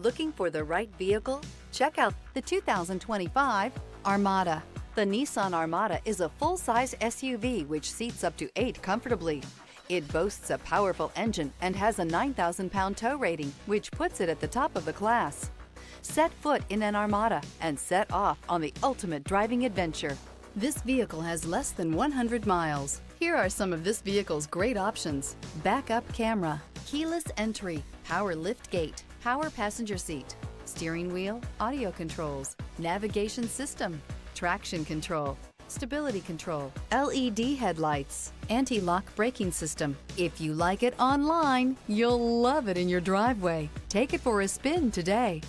Looking for the right vehicle? Check out the 2025 Armada. The Nissan Armada is a full-size SUV which seats up to 8 comfortably. It boasts a powerful engine and has a 9,000-pound tow rating, which puts it at the top of the class. Set foot in an Armada and set off on the ultimate driving adventure. This vehicle has less than 100 miles. Here are some of this vehicle's great options: backup camera, keyless entry, power liftgate, power passenger seat, steering wheel audio controls, navigation system, traction control, stability control, LED headlights, anti-lock braking system. If you like it online, you'll love it in your driveway. Take it for a spin today.